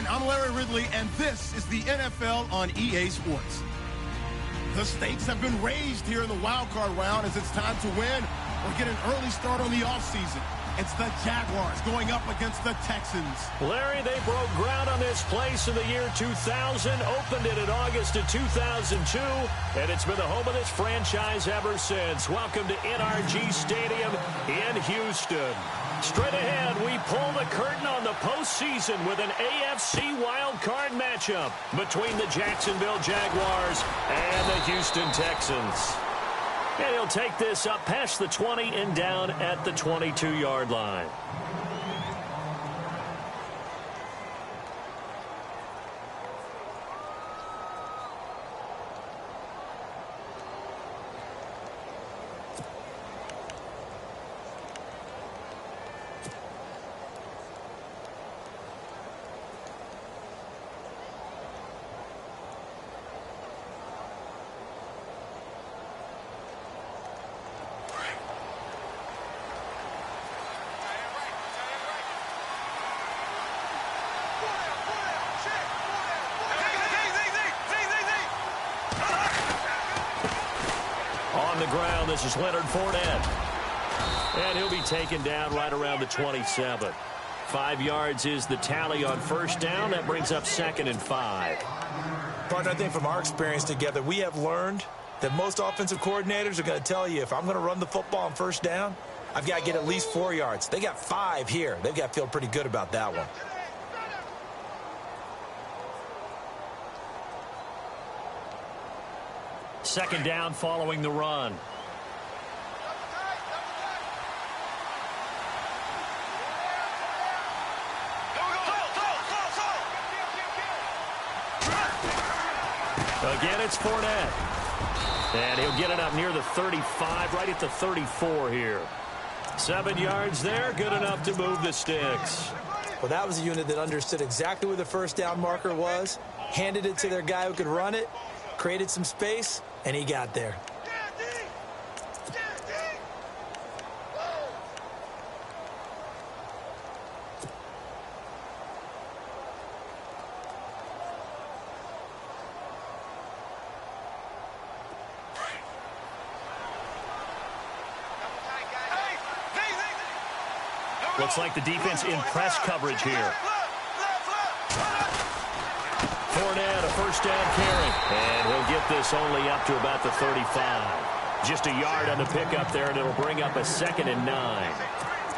everyone, I'm Larry Ridley, and this is the NFL on EA Sports. The stakes have been raised here in the wild card round as it's time to win or get an early start on the offseason. It's the Jaguars going up against the Texans. Larry, they broke ground on this place in the year 2000, opened it in August of 2002, and it's been the home of this franchise ever since. Welcome to NRG Stadium in Houston. Straight ahead, we pull the curtain on the postseason with an AFC wildcard matchup between the Jacksonville Jaguars and the Houston Texans. And he'll take this up past the 20 and down at the 22-yard line. On the ground, this is Leonard Fournette. And he'll be taken down right around the 27. 5 yards is the tally on first down. That brings up 2nd and 5. Partner, I think from our experience together, we have learned that most offensive coordinators are going to tell you, if I'm going to run the football on first down, I've got to get at least 4 yards. They got 5 here. They've got to feel pretty good about that one. Second down following the run. Again, it's Fournette. And he'll get it up near the 35, right at the 34 here. 7 yards there, good enough to move the sticks. Well, that was a unit that understood exactly where the first down marker was, handed it to their guy who could run it, created some space, and he got there. Looks like the defense in press coverage here. Fournette, a first down carry. And he'll get this only up to about the 35. Just a yard on the pickup there, and it'll bring up a 2nd and 9.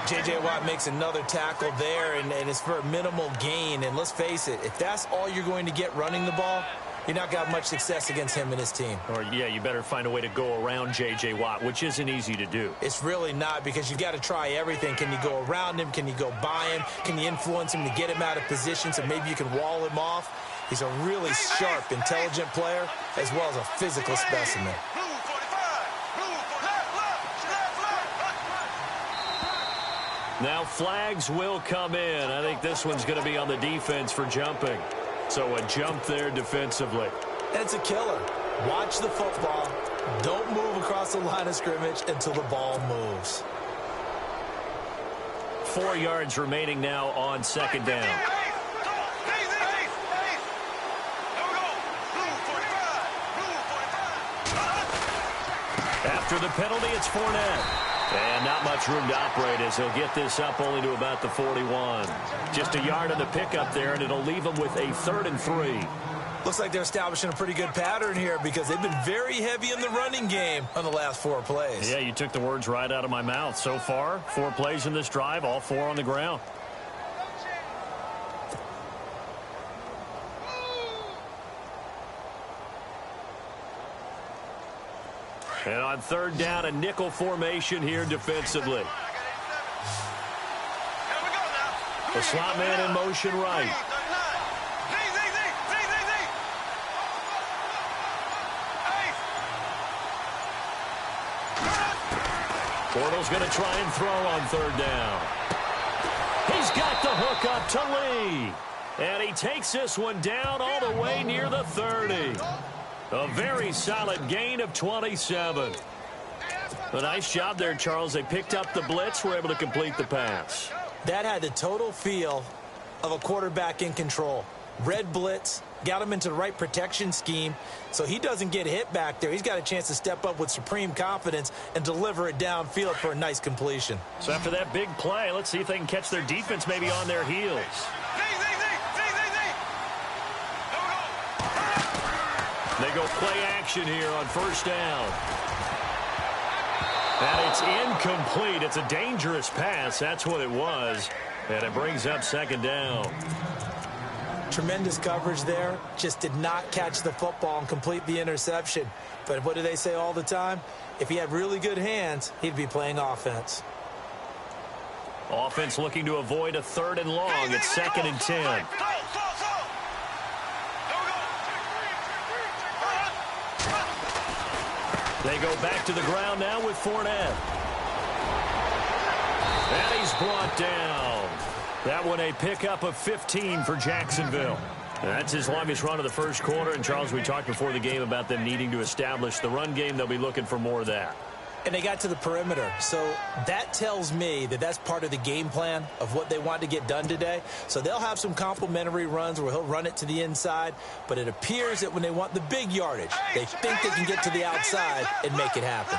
J.J. Watt makes another tackle there, and it's for a minimal gain. And let's face it, if that's all you're going to get running the ball, you're not got much success against him and his team. Or, yeah, you better find a way to go around J.J. Watt, which isn't easy to do. It's really not, because you've got to try everything. Can you go around him? Can you go by him? Can you influence him to get him out of position so maybe you can wall him off? He's a really sharp, intelligent player, as well as a physical specimen. Now flags will come in. I think this one's going to be on the defense for jumping. So a jump there defensively. It's a killer. Watch the football. Don't move across the line of scrimmage until the ball moves. 4 yards remaining now on second down. After the penalty, it's Fournette. And not much room to operate as he'll get this up only to about the 41. Just a yard on the pickup there, and it'll leave him with a 3rd and 3. Looks like they're establishing a pretty good pattern here because they've been very heavy in the running game on the last 4 plays. Yeah, you took the words right out of my mouth. So far, 4 plays in this drive, all 4 on the ground. And on third down, a nickel formation here defensively. The slot man in motion right. Bortles going to try and throw on third down. He's got the hook up to Lee. And he takes this one down all the way near the 30. A very solid gain of 27. A nice job there, Charles. They picked up the blitz, were able to complete the pass. That had the total feel of a quarterback in control. Red blitz, got him into the right protection scheme, so he doesn't get hit back there. He's got a chance to step up with supreme confidence and deliver it downfield for a nice completion. So after that big play, let's see if they can catch their defense maybe on their heels. They go play action here on first down. And it's incomplete. It's a dangerous pass. That's what it was. And it brings up second down. Tremendous coverage there. Just did not catch the football and complete the interception. But what do they say all the time? If he had really good hands, he'd be playing offense. Offense looking to avoid a 3rd and long. It's 2nd and 10. They go back to the ground now with Fournette. And he's brought down. That one a pickup of 15 for Jacksonville. That's his longest run of the first quarter. And, Charles, we talked before the game about them needing to establish the run game. They'll be looking for more of that. And they got to the perimeter. So that tells me that that's part of the game plan of what they want to get done today. So they'll have some complementary runs where he'll run it to the inside. But it appears that when they want the big yardage, they think they can get to the outside and make it happen.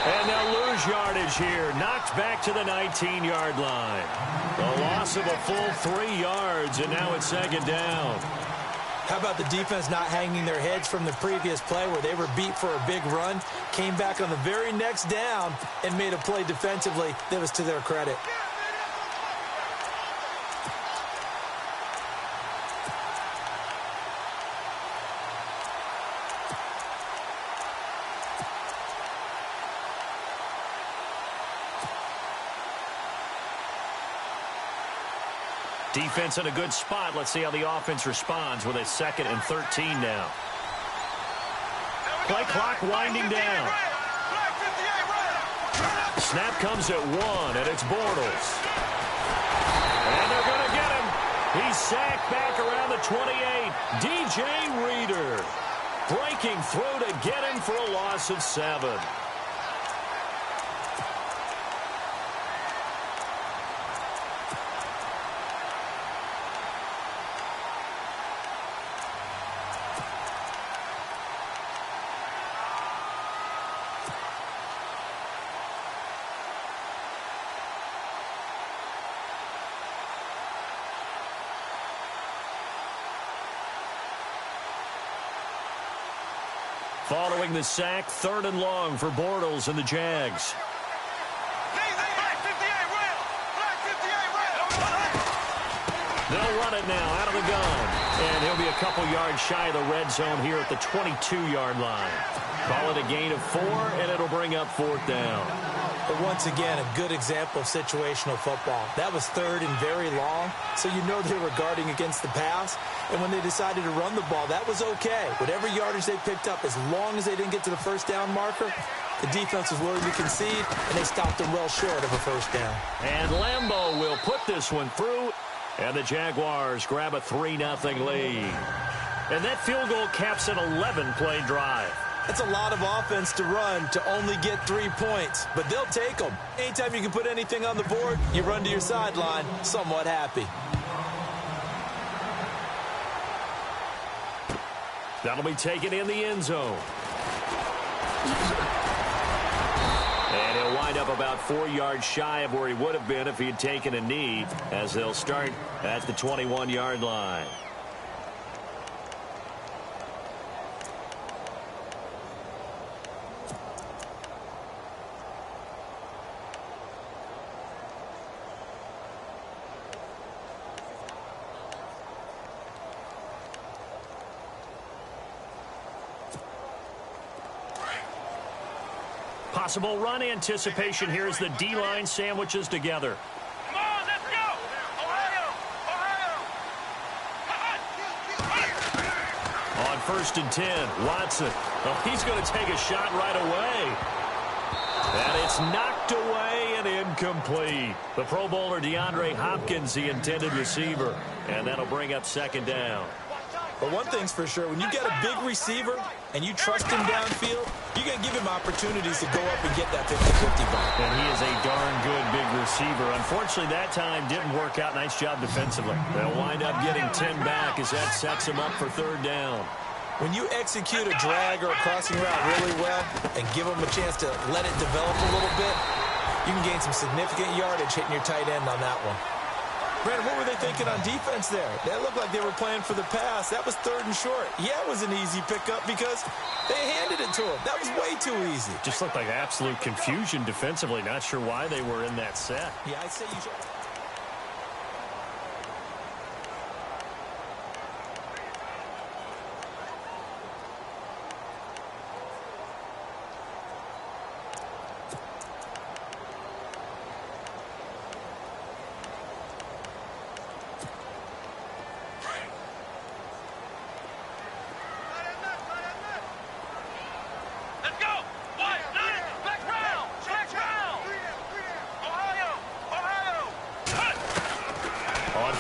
And they'll lose yardage here. Knocked back to the 19-yard line. A loss of a full 3 yards, and now it's 2nd down. How about the defense not hanging their heads from the previous play where they were beat for a big run, came back on the very next down and made a play defensively that was to their credit. Defense in a good spot. Let's see how the offense responds with a 2nd and 13 now. Play clock winding down. Snap comes at 1, and it's Bortles. And they're going to get him. He's sacked back around the 28. DJ Reader breaking through to get him for a loss of 7. Following the sack, 3rd and long for Bortles and the Jags. They'll run it now out of the gun. And he'll be a couple yards shy of the red zone here at the 22-yard line. Call it a gain of 4, and it'll bring up 4th down. But once again, a good example of situational football. That was 3rd and very long, so you know they were guarding against the pass. And when they decided to run the ball, that was okay. Whatever yardage they picked up, as long as they didn't get to the first down marker, the defense was willing to concede, and they stopped them well short of a first down. And Lambeau will put this one through, and the Jaguars grab a 3-0 lead. And that field goal caps an 11-play drive. That's a lot of offense to run to only get 3 points, but they'll take them. Anytime you can put anything on the board, you run to your sideline somewhat happy. That'll be taken in the end zone. And he'll wind up about 4 yards shy of where he would have been if he had taken a knee, as they'll start at the 21-yard line. Possible run anticipation here as the D-line sandwiches together. Come on, let's go! Ohio! On 1st and 10, Watson. Oh, he's going to take a shot right away. And it's knocked away and incomplete. The Pro Bowler DeAndre Hopkins, the intended receiver. And that'll bring up 2nd down. But one thing's for sure, when you get a big receiver and you trust him downfield, you're going to give him opportunities to go up and get that 50-50 ball. And he is a darn good big receiver. Unfortunately, that time didn't work out. Nice job defensively. They'll wind up getting 10 back as that sets him up for third down. When you execute a drag or a crossing route really well and give them a chance to let it develop a little bit, you can gain some significant yardage hitting your tight end on that one. Brandon, what were they thinking on defense there? That looked like they were playing for the pass. That was third and short. Yeah, it was an easy pickup because they handed it to him. That was way too easy. Just looked like absolute confusion defensively. Not sure why they were in that set. Yeah, I'd say you should.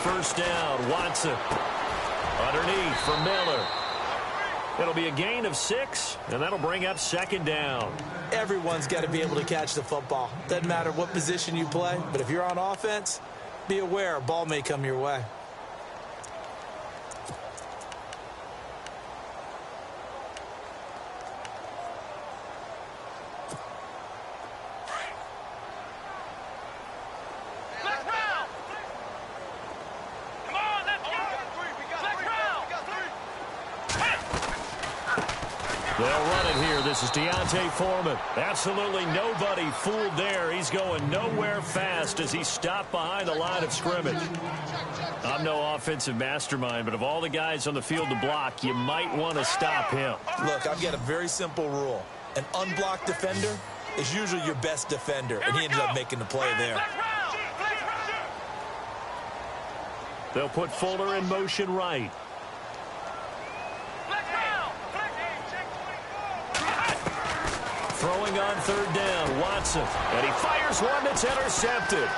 First down, Watson. Underneath for Miller. It'll be a gain of 6, and that'll bring up second down. Everyone's got to be able to catch the football. Doesn't matter what position you play, but if you're on offense, be aware a ball may come your way. They'll run it here. This is Deontay Foreman. Absolutely nobody fooled there. He's going nowhere fast as he stopped behind the line of scrimmage. I'm no offensive mastermind, but of all the guys on the field to block, you might want to stop him. Look, I've got a very simple rule. An unblocked defender is usually your best defender, and he ended up making the play there. They'll put Fuller in motion right. Throwing on third down, Watson. And he fires one that's intercepted.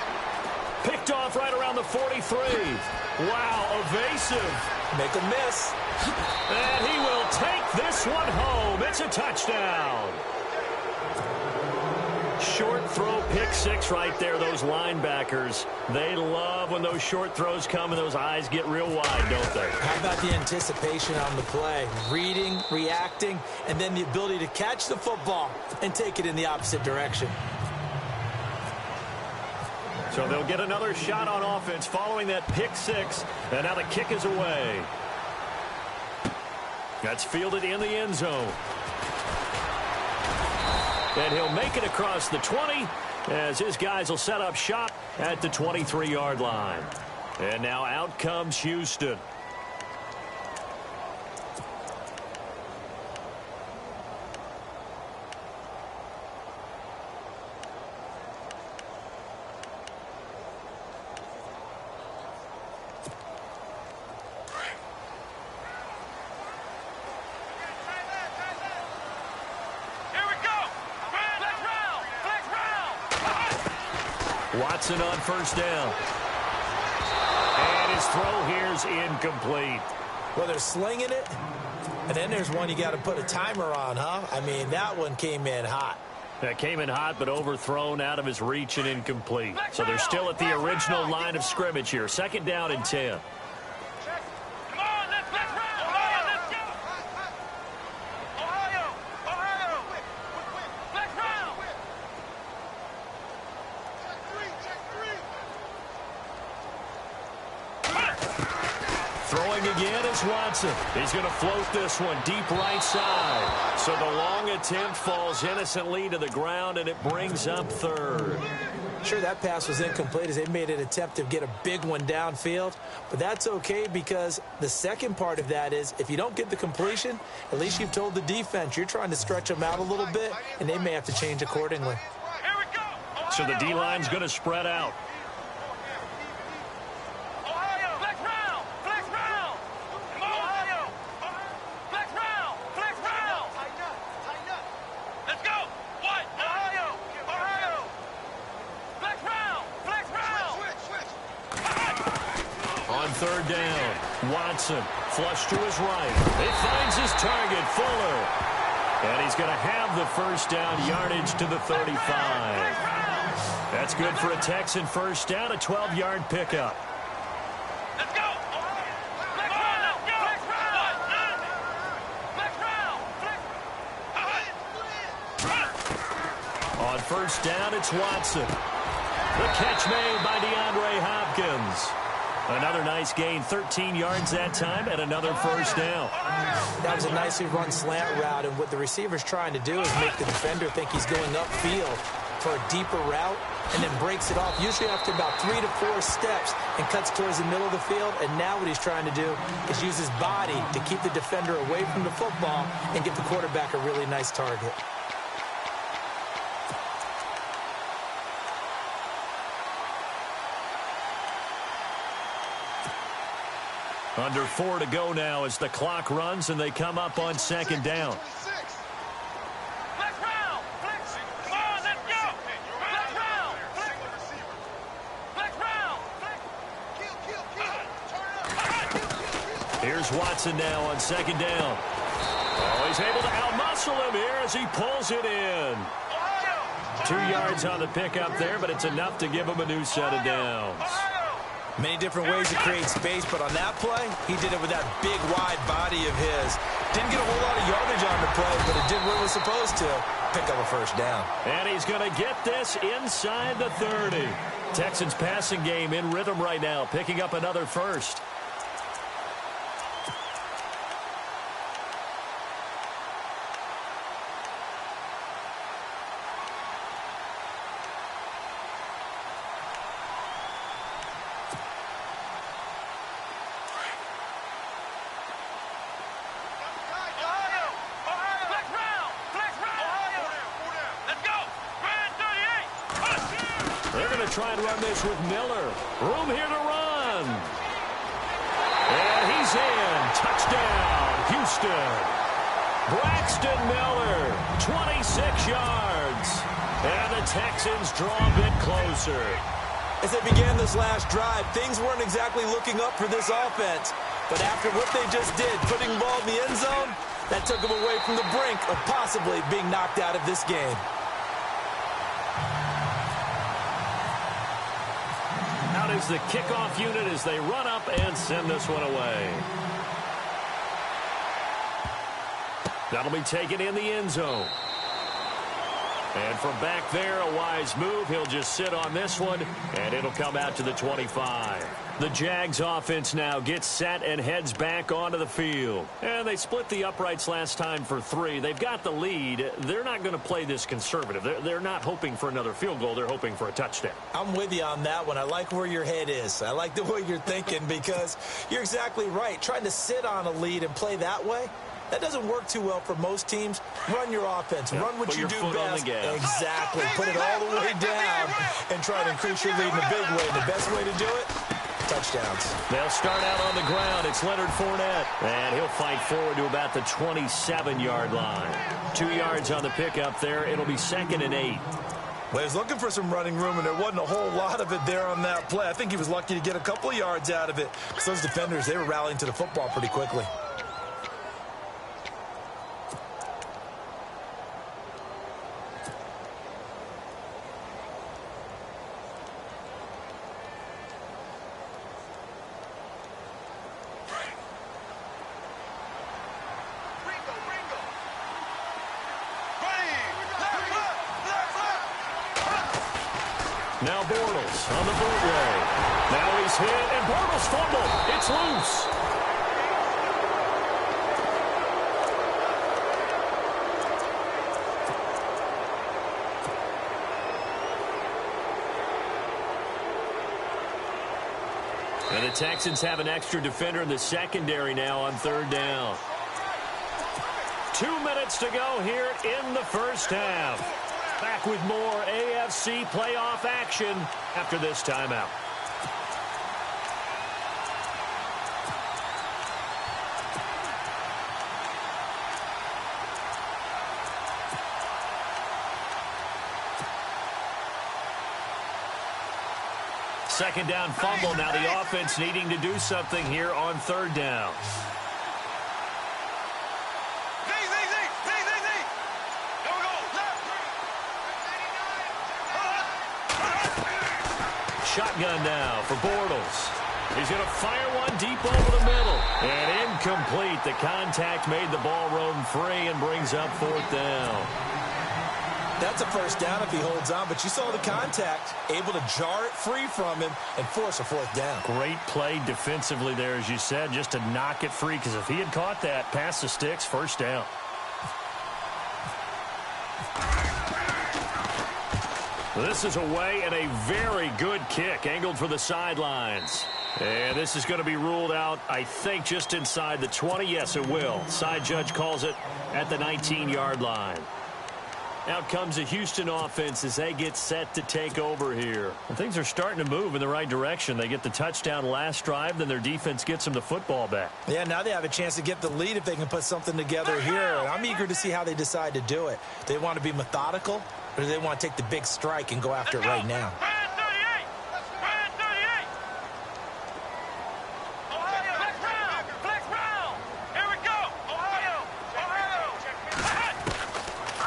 Picked off right around the 43. Wow, evasive. Make a miss. And he will take this one home. It's a touchdown. Short throw, pick 6 right there. Those linebackers, they love when those short throws come and those eyes get real wide, don't they? How about the anticipation on the play? Reading, reacting, and then the ability to catch the football and take it in the opposite direction. So they'll get another shot on offense following that pick 6, and now the kick is away. That's fielded in the end zone. And he'll make it across the 20 as his guys will set up shop at the 23-yard line. And now out comes Houston. Watson on first down. And his throw here's incomplete. Well, they're slinging it, and then there's one you got to put a timer on, huh? I mean, that one came in hot. That came in hot, but overthrown out of his reach and incomplete. So they're still at the original line of scrimmage here. Second down and 10. Throwing again is Watson. He's going to float this one deep right side. So the long attempt falls innocently to the ground, and it brings up third. Sure, that pass was incomplete as they made an attempt to get a big one downfield. But that's okay because the second part of that is if you don't get the completion, at least you've told the defense you're trying to stretch them out a little bit, and they may have to change accordingly. So the D-line's going to spread out. third down. Watson, flush to his right. He finds his target, Fuller. And he's going to have the first down, yardage to the 35. That's good for a Texan first down, a 12-yard pickup. Let's go. Let's run. Let's go. Let's run. Let's run. On first down, it's Watson. The catch made by DeAndre Hopkins. Another nice gain, 13 yards that time, and another first down. That was a nicely run slant route, and what the receiver's trying to do is make the defender think he's going upfield for a deeper route, and then breaks it off, usually after about 3 to 4 steps, and cuts towards the middle of the field. And now what he's trying to do is use his body to keep the defender away from the football and give the quarterback a really nice target. Under 4 to go now as the clock runs and they come up on second down. Let's round. Come on, let's go. Let's round. Let's round. Here's Watson now on second down. Oh, he's able to outmuscle him here as he pulls it in. 2 yards on the pickup there, but it's enough to give him a new set of downs. Many different ways to create space, but on that play, he did it with that big, wide body of his. Didn't get a whole lot of yardage on the play, but it did what it was supposed to. Pick up a first down. And he's going to get this inside the 30. Texans passing game in rhythm right now, picking up another first. Try and run this with Miller. Room here to run. And he's in. Touchdown, Houston. Braxton Miller, 26 yards. And the Texans draw a bit closer. As they began this last drive, things weren't exactly looking up for this offense. But after what they just did, putting the ball in the end zone, that took them away from the brink of possibly being knocked out of this game. Out is the kickoff unit as they run up and send this one away. That'll be taken in the end zone. And from back there, a wise move. He'll just sit on this one, and it'll come out to the 25. The Jags offense now gets set and heads back onto the field. And they split the uprights last time for 3. They've got the lead. They're not going to play this conservative. They're not hoping for another field goal. They're hoping for a touchdown. I'm with you on that one. I like where your head is. I like the way you're thinking because you're exactly right. Trying to sit on a lead and play that way, that doesn't work too well for most teams. Run your offense. Run what you do best. Exactly. Put it all the way down and try to increase your lead in a big way. The best way to do it, touchdowns. They'll start out on the ground. It's Leonard Fournette. And he'll fight forward to about the 27-yard line. 2 yards on the pickup there. It'll be 2nd and 8. Well, he was looking for some running room, and there wasn't a whole lot of it there on that play. I think he was lucky to get a couple of yards out of it. Because those defenders, they were rallying to the football pretty quickly. Now Bortles on the bootleg. Now he's hit, and Bortles fumbled. It's loose. And the Texans have an extra defender in the secondary now on 3rd down. 2 minutes to go here in the first half. Back with more AFC playoff action after this timeout. Second down fumble. Now the offense needing to do something here on third down. Shotgun now for Bortles. He's going to fire one deep over the middle. And incomplete. The contact made the ball roam free and brings up fourth down. That's a first down if he holds on, but you saw the contact, able to jar it free from him and force a fourth down. Great play defensively there, as you said, just to knock it free, because if he had caught that, past the sticks, first down. This is away and a very good kick, angled for the sidelines. And this is going to be ruled out, I think, just inside the 20. Yes, it will. Side judge calls it at the 19-yard line. Out comes the Houston offense as they get set to take over here. And things are starting to move in the right direction. They get the touchdown last drive, then their defense gets them the football back. Yeah, now they have a chance to get the lead if they can put something together here. And I'm eager to see how they decide to do it. Do they want to be methodical, or do they want to take the big strike and go after it right now?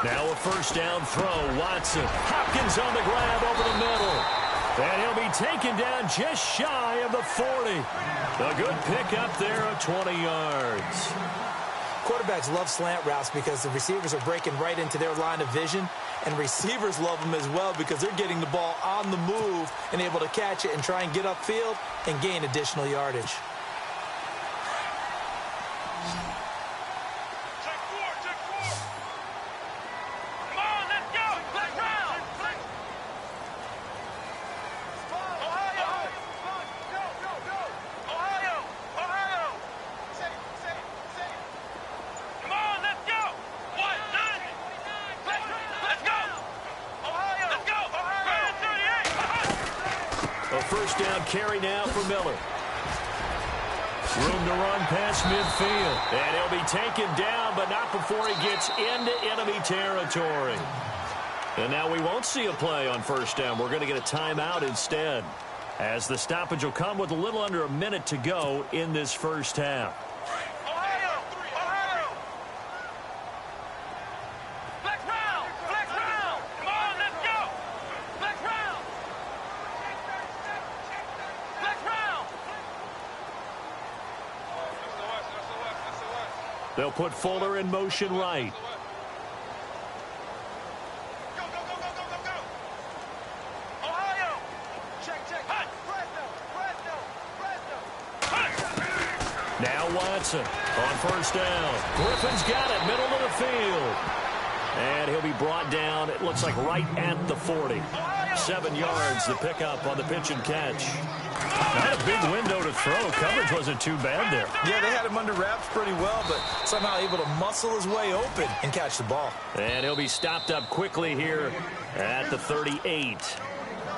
Now a first down throw. Watson. Hopkins on the grab over the middle. And he'll be taken down just shy of the 40. A good pick up there at 20 yards. Quarterbacks love slant routes because the receivers are breaking right into their line of vision. And receivers love them as well because they're getting the ball on the move and able to catch it and try and get upfield and gain additional yardage. First down carry now for Miller. Room to run past midfield. And he'll be taken down, but not before he gets into enemy territory. And now we won't see a play on first down. We're going to get a timeout instead, as the stoppage will come with a little under a minute to go in this first half. They'll put Fuller in motion right. Go, go, go, go, go, go, go. Ohio. Check, check. Fresno. Now Watson on first down. Griffin's got it, middle of the field. And he'll be brought down, it looks like right at the 40. 7 yards, the pickup on the pitch and catch. Not a big window to throw. Coverage wasn't too bad there. Yeah, they had him under wraps pretty well, but somehow able to muscle his way open and catch the ball. And he'll be stopped up quickly here at the 38.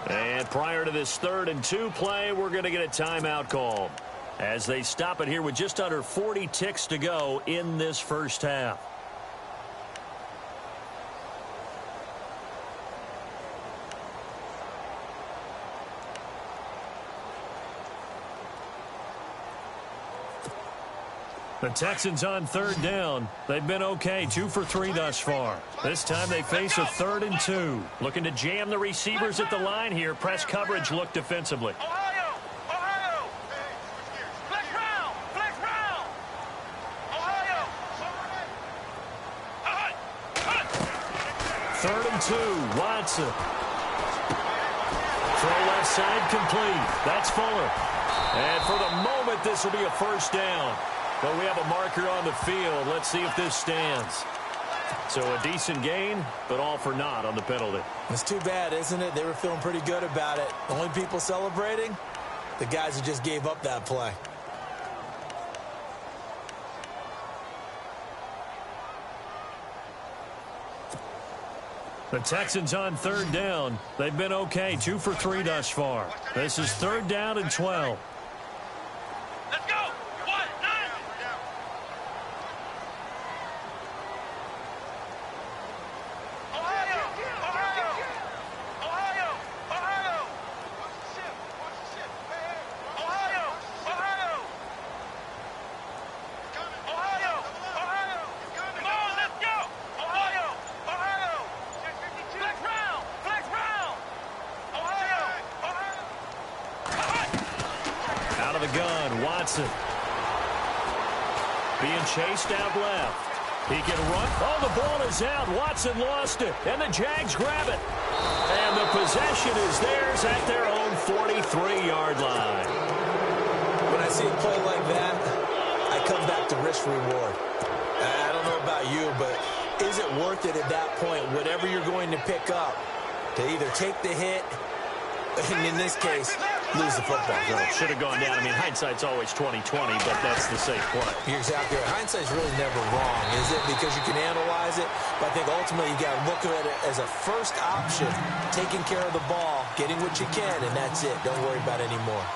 And prior to this 3rd and 2 play, we're going to get a timeout call as they stop it here with just under 40 ticks to go in this first half. The Texans on 3rd down. They've been okay, 2 for 3 thus far. This time they face a 3rd and 2. Looking to jam the receivers at the line here. Press coverage look defensively. Ohio. Flex round. Ohio. 3rd and 2. Watson. Throw left side complete. That's Fuller. And for the moment, this will be a first down. But we have a marker on the field. Let's see if this stands. So a decent gain, but all for naught on the penalty. It's too bad, isn't it? They were feeling pretty good about it. Only people celebrating, the guys who just gave up that play. The Texans on 3rd down. They've been okay, 2 for 3 thus far. This is 3rd down and 12. Let's go. Ohio. of the gun, Watson. Being chased out left. He can run. Oh, the ball is out. Watson lost it. And the Jags grab it. And the possession is theirs at their own 43-yard line. When I see a play like that, I come back to risk-reward. I don't know about you, but is it worth it at that point, whatever you're going to pick up, to either take the hit, and in this case, lose the football? Well, it should have gone down. I mean, hindsight's always 20/20, but that's the safe play. You're exactly right. Hindsight's really never wrong, is it? Because you can analyze it, but I think ultimately you got to look at it as a first option, taking care of the ball, getting what you can, and that's it. Don't worry about it anymore.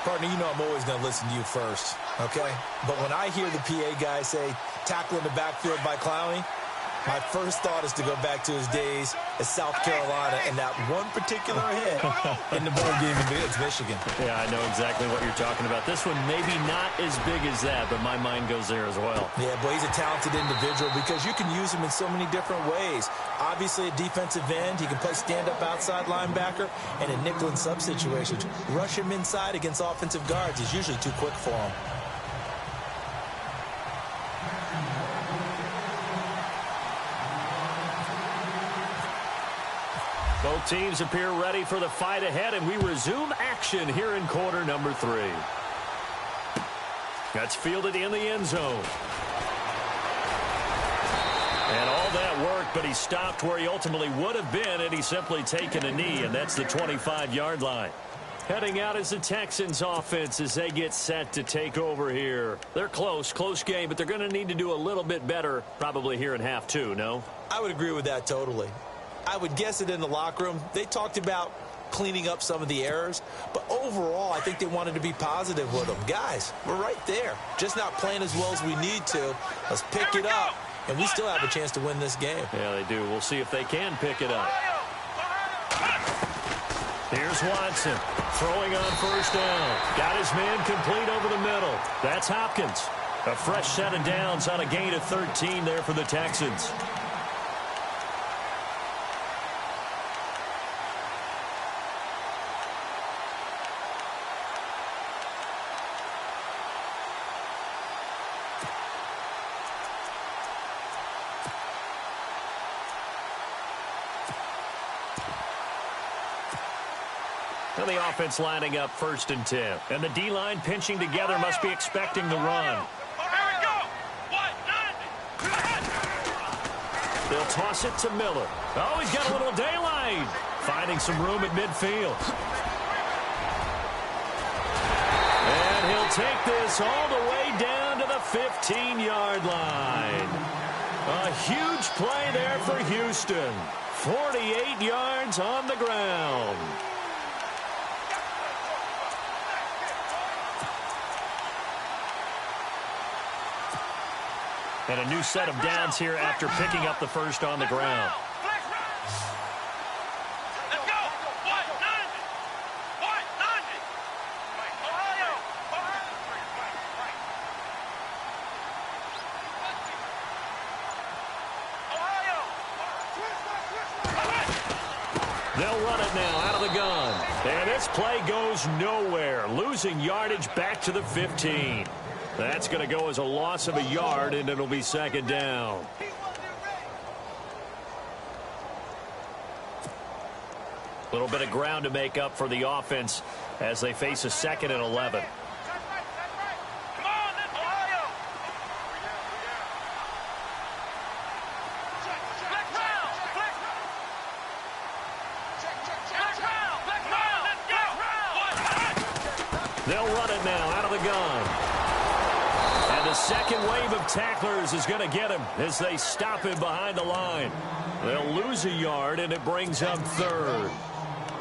Partner, you know I'm always going to listen to you first, okay? But when I hear the PA guy say, tackle in the backfield by Clowney, my first thought is to go back to his days at South Carolina and that one particular hit in the bowl game against Michigan. Yeah, I know exactly what you're talking about. This one maybe not as big as that, but my mind goes there as well. Yeah, but he's a talented individual because you can use him in so many different ways. Obviously, a defensive end. He can play stand-up outside linebacker, and in nickel and sub situations, rush him inside against offensive guards. He's usually too quick for him. Both teams appear ready for the fight ahead, and we resume action here in quarter number 3. That's fielded in the end zone. And all that work, but he stopped where he ultimately would have been, and he's simply taken a knee, and that's the 25-yard line. Heading out is the Texans offense as they get set to take over here. They're close game, but they're going to need to do a little bit better probably here in half 2, no? I would agree with that totally. I would guess it in the locker room. They talked about cleaning up some of the errors, but overall, I think they wanted to be positive with them. Guys, we're right there. Just not playing as well as we need to. Let's pick it up, and we still have a chance to win this game. Yeah, they do. We'll see if they can pick it up. Here's Watson throwing on first down. Got his man complete over the middle. That's Hopkins. A fresh set of downs on a gain of 13 there for the Texans. And the offense lining up 1st and 10. And the D-line pinching together must be expecting the run. They'll toss it to Miller. Oh, he's got a little daylight. Finding some room at midfield. And he'll take this all the way down to the 15-yard line. A huge play there for Houston. 48 yards on the ground. And a new set of downs here after picking up the first on the ground. Let's go. They'll run it now out of the gun. And this play goes nowhere. Losing yardage back to the 15. That's going to go as a loss of a yard, and it'll be 2nd down. A little bit of ground to make up for the offense as they face a 2nd and 11. They'll run it now out of the gun. And the second wave of tacklers is going to get him as they stop him behind the line. They'll lose a yard, and it brings up 3rd.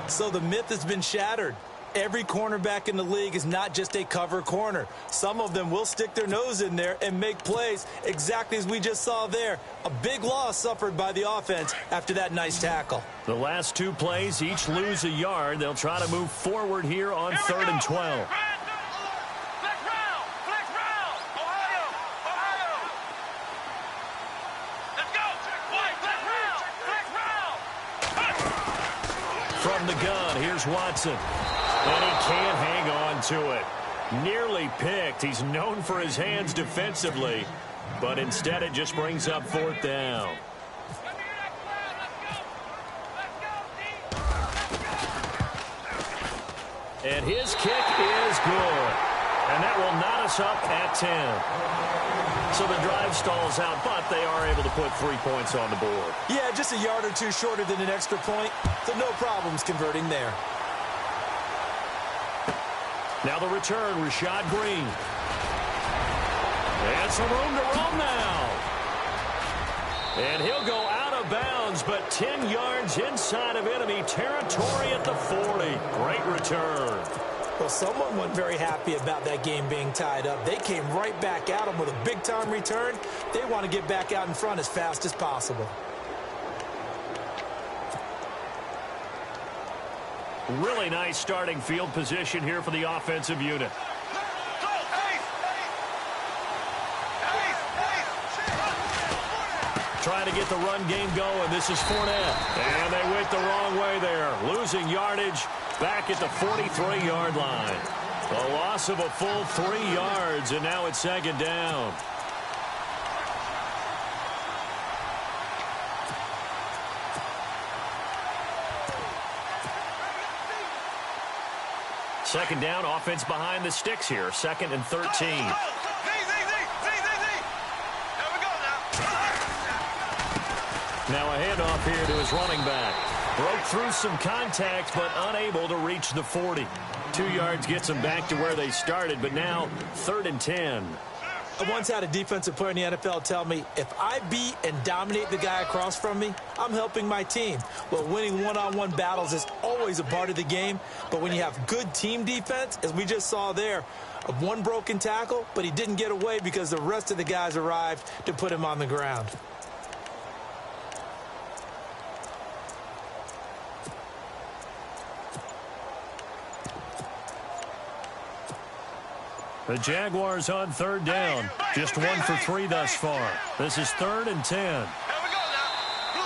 So the myth has been shattered. Every cornerback in the league is not just a cover corner. Some of them will stick their nose in there and make plays exactly as we just saw there. A big loss suffered by the offense after that nice tackle. The last 2 plays each lose a yard. They'll try to move forward here on 3rd and 12. From the gun, here's Watson. And he can't hang on to it. Nearly picked. He's known for his hands defensively, but instead it just brings up fourth down. And his kick is good. And that will knot us up at 10. So the drive stalls out, but they are able to put 3 points on the board. Yeah, just a yard or two shorter than an extra point, so no problems converting there. Now the return, Rashad Green. And some room to roam now. And he'll go out of bounds, but 10 yards inside of enemy territory at the 40. Great return. Well, someone wasn't very happy about that game being tied up. They came right back at him with a big-time return. They want to get back out in front as fast as possible. Really nice starting field position here for the offensive unit. Trying to get the run game going. This is Fournette. And they went the wrong way there. Losing yardage back at the 43-yard line. A loss of a full 3 yards, and now it's second down. Second down, offense behind the sticks here. 2nd and 13. Now a handoff here to his running back. Broke through some contact, but unable to reach the 40. 2 yards gets them back to where they started, but now 3rd and 10. I once had a defensive player in the NFL tell me, if I beat and dominate the guy across from me, I'm helping my team. Well, winning one-on-one battles is always a part of the game, but when you have good team defense, as we just saw there, one broken tackle, but he didn't get away because the rest of the guys arrived to put him on the ground. The Jaguars on 3rd down. Just 1 for 3 thus far. This is 3rd and 10.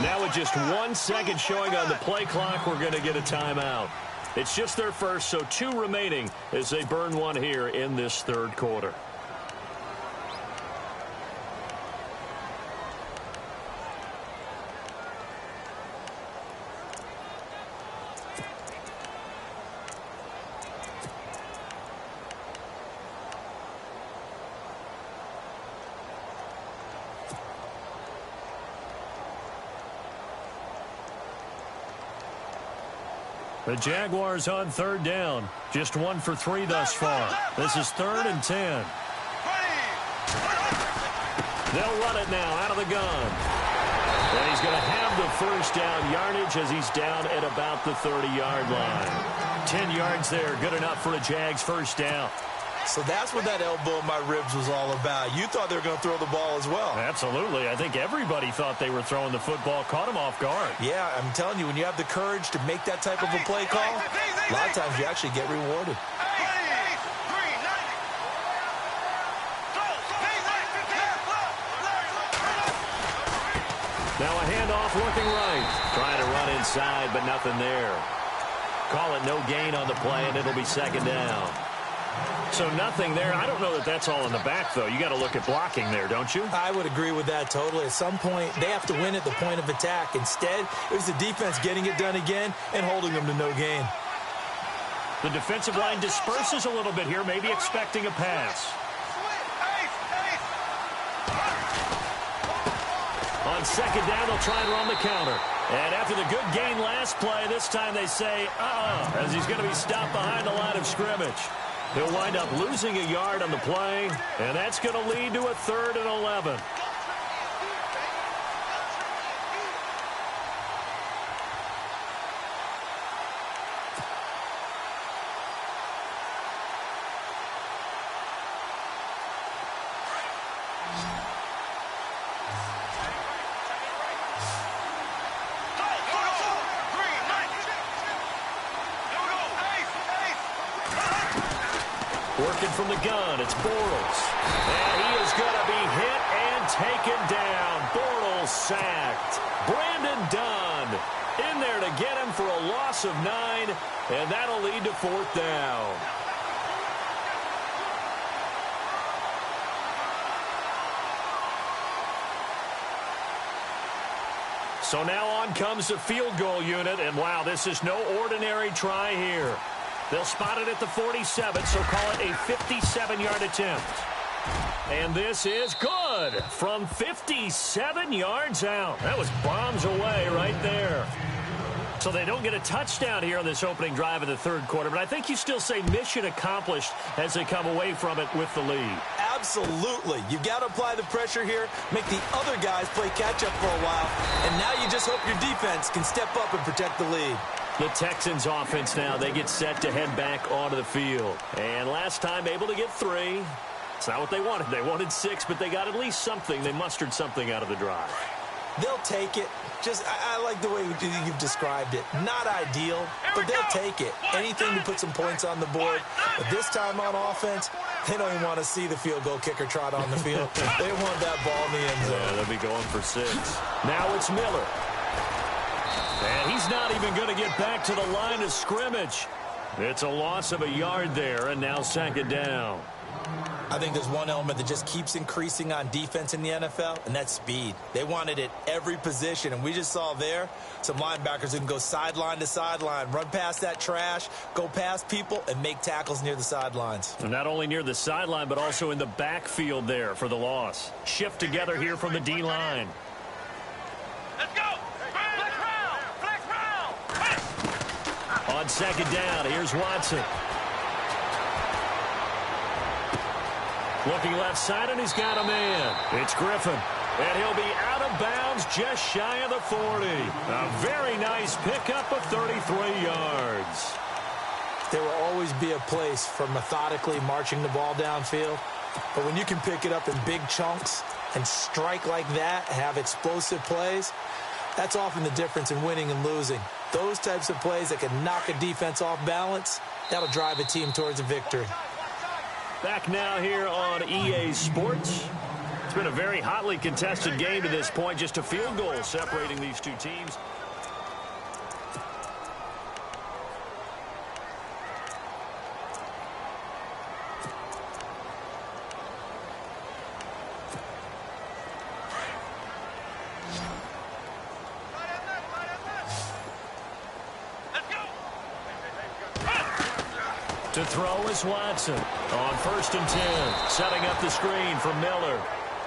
Now with just 1 second showing on the play clock, we're going to get a timeout. It's just their first, so 2 remaining as they burn 1 here in this 3rd quarter. The Jaguars on 3rd down. Just 1 for 3 thus far. This is 3rd and 10. They'll run it now out of the gun. And he's going to have the first down yardage as he's down at about the 30-yard line. 10 yards there, good enough for a Jags first down. So that's what that elbow in my ribs was all about. You thought they were going to throw the ball as well. Absolutely. I think everybody thought they were throwing the football, caught him off guard. Yeah, I'm telling you, when you have the courage to make that type of a play call, a lot of times you actually get rewarded. Now a handoff looking right. Trying to run inside, but nothing there. Call it no gain on the play, and it'll be second down. So nothing there. I don't know that that's all in the back, though. You got to look at blocking there, don't you? I would agree with that totally. At some point, they have to win at the point of attack. Instead, it was the defense getting it done again and holding them to no gain. The defensive line disperses a little bit here, maybe expecting a pass. On second down, they'll try and run the counter. And after the good gain last play, this time they say, as he's going to be stopped behind the line of scrimmage. He'll wind up losing a yard on the play, and that's going to lead to a 3rd and 11. Working from the gun, it's Bortles. And he is going to be hit and taken down. Bortles sacked. Brandon Dunn in there to get him for a loss of 9, and that'll lead to 4th down. So now on comes the field goal unit, and wow, this is no ordinary try here. They'll spot it at the 47, so call it a 57-yard attempt. And this is good from 57 yards out. That was bombs away right there. So they don't get a touchdown here on this opening drive of the third quarter, but I think you still say mission accomplished as they come away from it with the lead. Absolutely. You've got to apply the pressure here, make the other guys play catch-up for a while, and now you just hope your defense can step up and protect the lead. The Texans offense now, they get set to head back onto the field. And last time able to get 3. It's not what they wanted. They wanted 6, but they got at least something. They mustered something out of the drive. They'll take it. I like the way you've described it. Not ideal, but they'll take it. Anything to put some points on the board. But this time on offense, they don't even want to see the field goal kicker trot on the field. They want that ball in the end zone. Yeah, they'll be going for 6. Now it's Miller. And he's not even going to get back to the line of scrimmage. It's a loss of a yard there, and now second down. I think there's one element that just keeps increasing on defense in the NFL, and that's speed. They want it at every position, and we just saw there some linebackers who can go sideline to sideline, run past that trash, go past people, and make tackles near the sidelines. And not only near the sideline, but also in the backfield there for the loss. Shift together here from the D-line. Let's go. Flex round. On second down, here's Watson. Looking left side, and he's got a man. It's Griffin. And he'll be out of bounds just shy of the 40. A very nice pickup of 33 yards. There will always be a place for methodically marching the ball downfield. But when you can pick it up in big chunks and strike like that, have explosive plays, that's often the difference in winning and losing. Those types of plays that can knock a defense off balance, that'll drive a team towards a victory. Back now here on EA Sports. It's been a very hotly contested game to this point. Just a field goal separating these two teams. To throw is Watson on 1st and 10. Setting up the screen for Miller.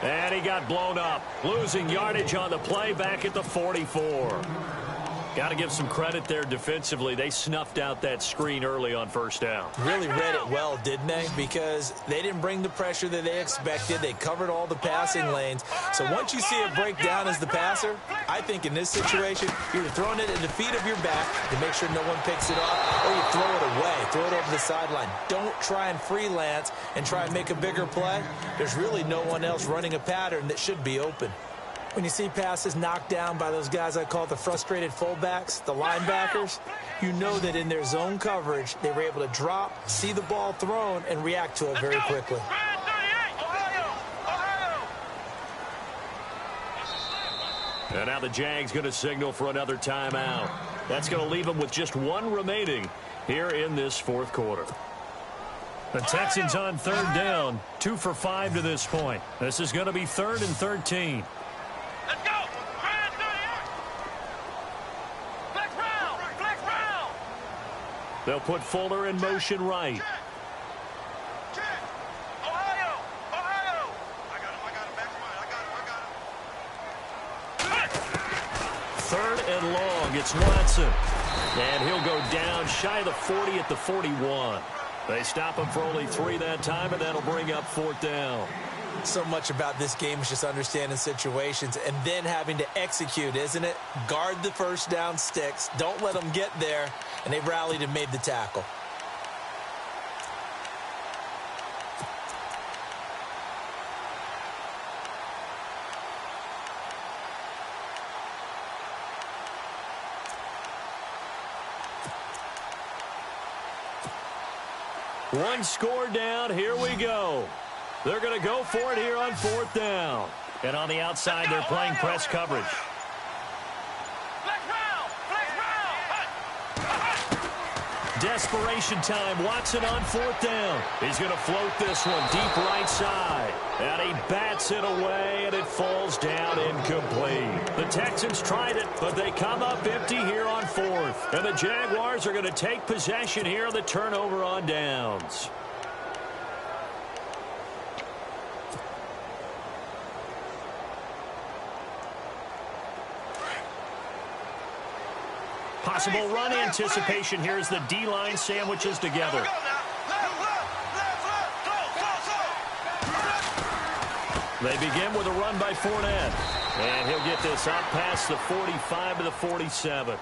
And he got blown up. Losing yardage on the play back at the 44. Got to give some credit there defensively. They snuffed out that screen early on 1st down. Really read it well, didn't they? Because they didn't bring the pressure that they expected. They covered all the passing lanes. So once you see it break down as the passer, I think in this situation, you're throwing it at the feet of your back to make sure no one picks it off, or you throw it away, throw it over the sideline. Don't try and freelance and try and make a bigger play. There's really no one else running a pattern that should be open. When you see passes knocked down by those guys I call the frustrated fullbacks, the linebackers, you know that in their zone coverage, they were able to drop, see the ball thrown, and react to it very quickly. And now the Jags going to signal for another timeout. That's going to leave them with just 1 remaining here in this 4th quarter. The Texans on 3rd down, 2 for 5 to this point. This is going to be 3rd and 13. Let's go. Flex round. They'll put Fuller in motion right. Ohio. I got him. Back I got him. 3rd and long. It's Watson. And he'll go down shy of the 40 at the 41. They stop him for only 3 that time, and that'll bring up 4th down. So much about this game is just understanding situations and then having to execute, isn't it? Guard the 1st down sticks. Don't let them get there. And they rallied and made the tackle. One score down. Here we go. They're going to go for it here on 4th down. And on the outside, they're playing press coverage. desperation time. Watson on 4th down. He's going to float this one deep right side. And he bats it away, and it falls down incomplete. The Texans tried it, but they come up empty here on 4th. And the Jaguars are going to take possession here on the turnover on downs. Possible run anticipation here as the D-line sandwiches together. They begin with a run by Fournette. And he'll get this up past the 45 to the 47.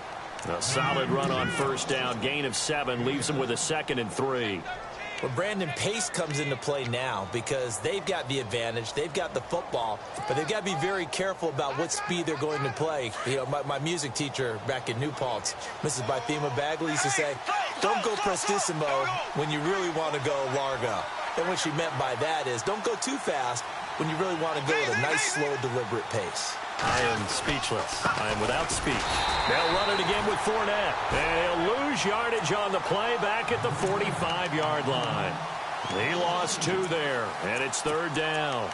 A solid run on 1st down. Gain of 7 leaves him with a 2nd and 3. Well, Brandon, pace comes into play now because they've got the advantage. They've got the football, but they've got to be very careful about what speed they're going to play. You know, my music teacher back in New Paltz, Mrs. Bythema Bagley, used to say, don't go prestissimo when you really want to go largo. And what she meant by that is don't go too fast when you really want to go at a nice, slow, deliberate pace. I am speechless. I am without speech. They'll run it again with Fournette. And he'll lose yardage on the play back at the 45-yard line. He lost 2 there, and it's 3rd down.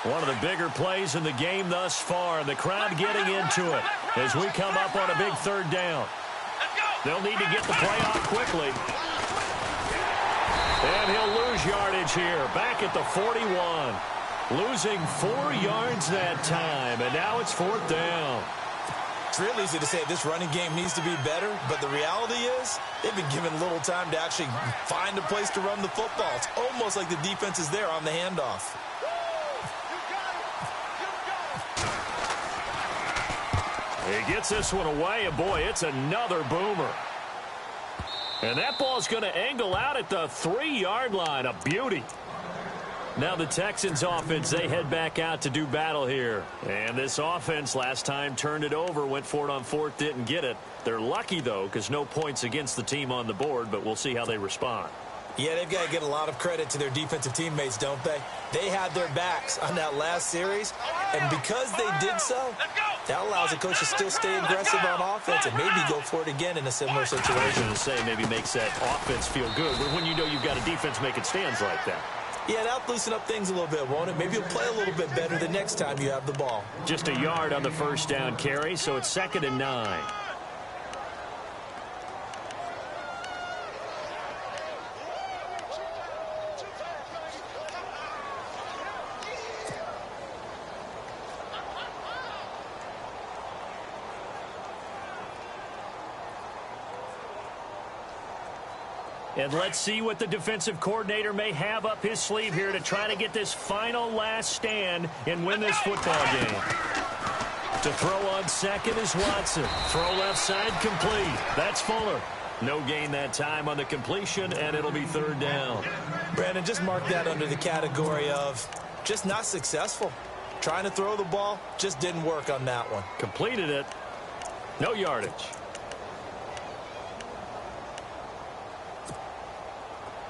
One of the bigger plays in the game thus far. The crowd getting into it as we come up on a big 3rd down. They'll need to get the play off quickly. And he'll lose yardage here. Back at the 41. Losing 4 yards that time. And now it's 4th down. It's real easy to say this running game needs to be better, but the reality is they've been given little time to actually find a place to run the football. It's almost like the defense is there on the handoff. He gets this one away, and boy, it's another boomer. And that ball's going to angle out at the 3-yard line. A beauty. Now the Texans offense, they head back out to do battle here. And this offense last time turned it over, went for it on 4th, didn't get it. They're lucky, though, because no points against the team on the board, but we'll see how they respond. Yeah, they've got to get a lot of credit to their defensive teammates, don't they? They had their backs on that last series, and because they did so, that allows the coach to still stay aggressive on offense and maybe go for it again in a similar situation. I was going to say maybe makes that offense feel good, but when you know you've got a defense making stands like that. Yeah, that'll loosen up things a little bit, won't it? Maybe you'll play a little bit better the next time you have the ball. Just a yard on the 1st down carry, so it's 2nd and 9. And let's see what the defensive coordinator may have up his sleeve here to try to get this final last stand and win this football game. To throw on 2nd is Watson. Throw left side complete. That's Fuller. No gain that time on the completion, and it'll be 3rd down. Brandon, just mark that under the category of just not successful. Trying to throw the ball, just didn't work on that one. Completed it. No yardage.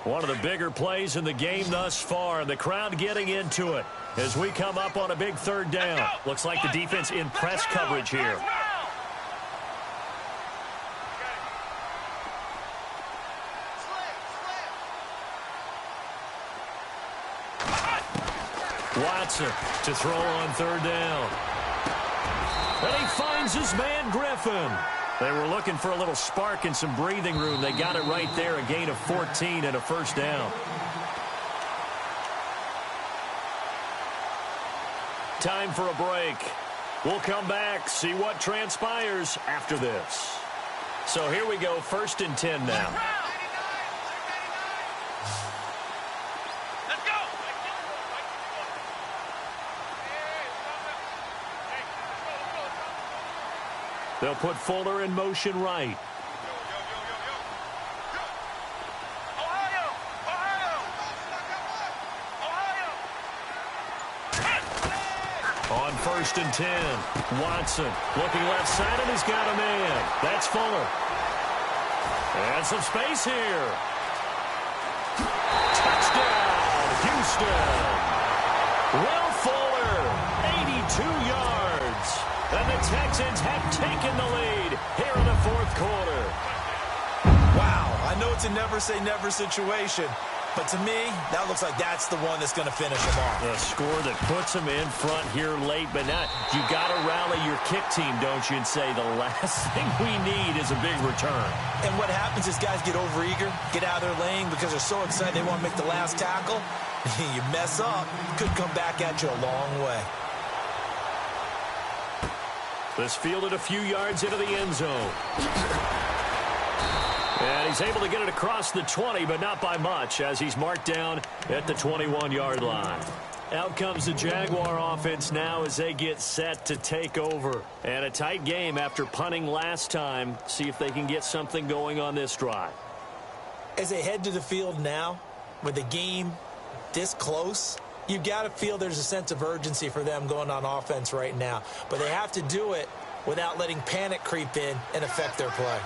One of the bigger plays in the game thus far. The crowd getting into it as we come up on a big 3rd down. Looks like the defense in press coverage here. Watson to throw on 3rd down. And he finds his man Griffin. They were looking for a little spark and some breathing room. They got it right there, a gain of 14 and a 1st down. Time for a break. We'll come back, see what transpires after this. So here we go, 1st and 10 now. Let's go. They'll put Fuller in motion right. Ohio. On 1st and 10, Watson looking left side, and he's got a man. That's Fuller. And some space here. Touchdown, Houston. Will Fuller, 82 yards. And the Texans have taken the lead here in the fourth quarter. Wow, I know it's a never-say-never situation, but to me, that looks like that's the one that's going to finish them off. A score that puts them in front here late, but not. You got to rally your kick team, don't you, and say the last thing we need is a big return. And what happens is guys get overeager, get out of their lane because they're so excited they want to make the last tackle. You mess up, could come back at you a long way. This fielded a few yards into the end zone. And he's able to get it across the 20, but not by much, as he's marked down at the 21-yard line. Out comes the Jaguar offense now as they get set to take over. And a tight game after punting last time. See if they can get something going on this drive. As they head to the field now, with the game this close, you've got to feel there's a sense of urgency for them going on offense right now. But they have to do it without letting panic creep in and affect their play.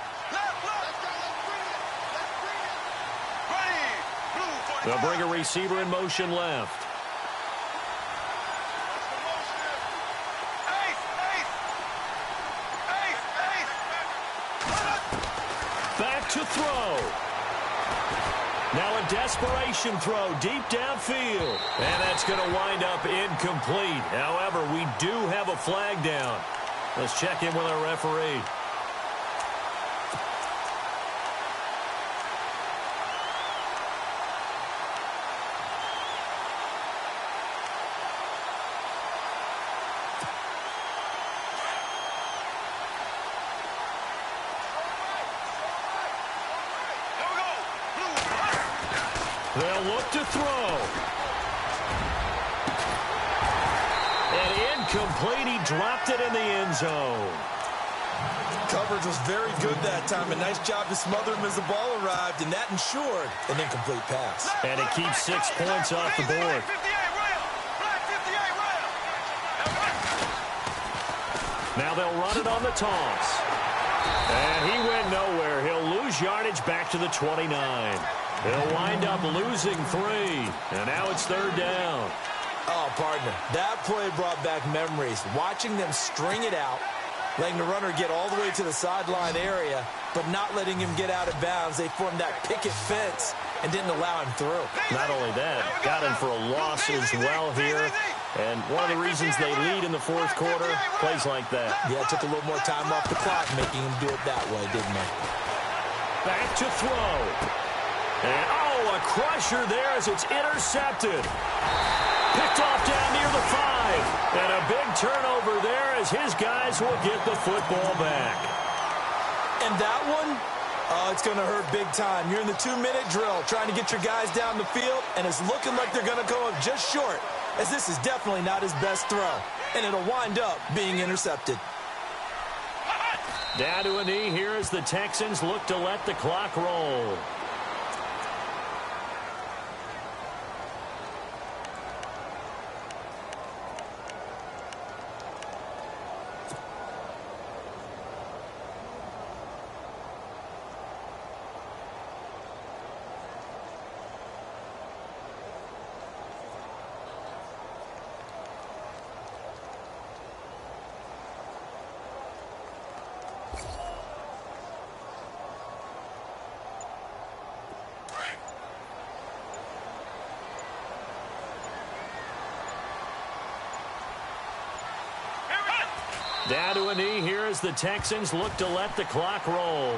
They'll bring a receiver in motion left. Back to throw. Now a desperation throw deep downfield. And that's going to wind up incomplete. However, we do have a flag down. Let's check in with our referee. They'll look to throw. And incomplete. He dropped it in the end zone. Coverage was very good that time. A nice job to smother him as the ball arrived, and that ensured an incomplete pass. And it keeps 6 points off the board. Now they'll run it on the toss. And he went nowhere. He'll lose yardage back to the 29. They'll wind up losing 3. And now it's 3rd down. Oh, partner, that play brought back memories. Watching them string it out, letting the runner get all the way to the sideline area, but not letting him get out of bounds. They formed that picket fence and didn't allow him through. Not only that, got him for a loss as well here. And one of the reasons they lead in the fourth quarter, plays like that. Yeah, it took a little more time off the clock, making him do it that way, didn't they? Back to throw. And, a crusher there as it's intercepted. Picked off down near the 5. And a big turnover there as his guys will get the football back. And that one, it's going to hurt big time. You're in the 2-minute drill trying to get your guys down the field, and it's looking like they're going to go up just short, as this is definitely not his best throw. And it'll wind up being intercepted. Down to a knee here as the Texans look to let the clock roll. Down to a knee here as the Texans look to let the clock roll.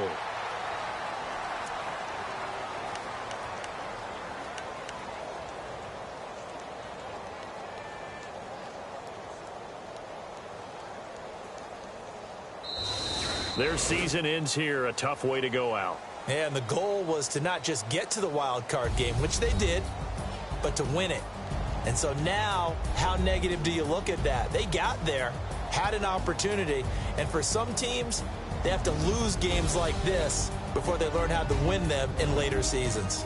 Their season ends here, a tough way to go out. And the goal was to not just get to the wild card game, which they did, but to win it. And so now, how negative do you look at that? They got there, had an opportunity, and for some teams, they have to lose games like this before they learn how to win them in later seasons.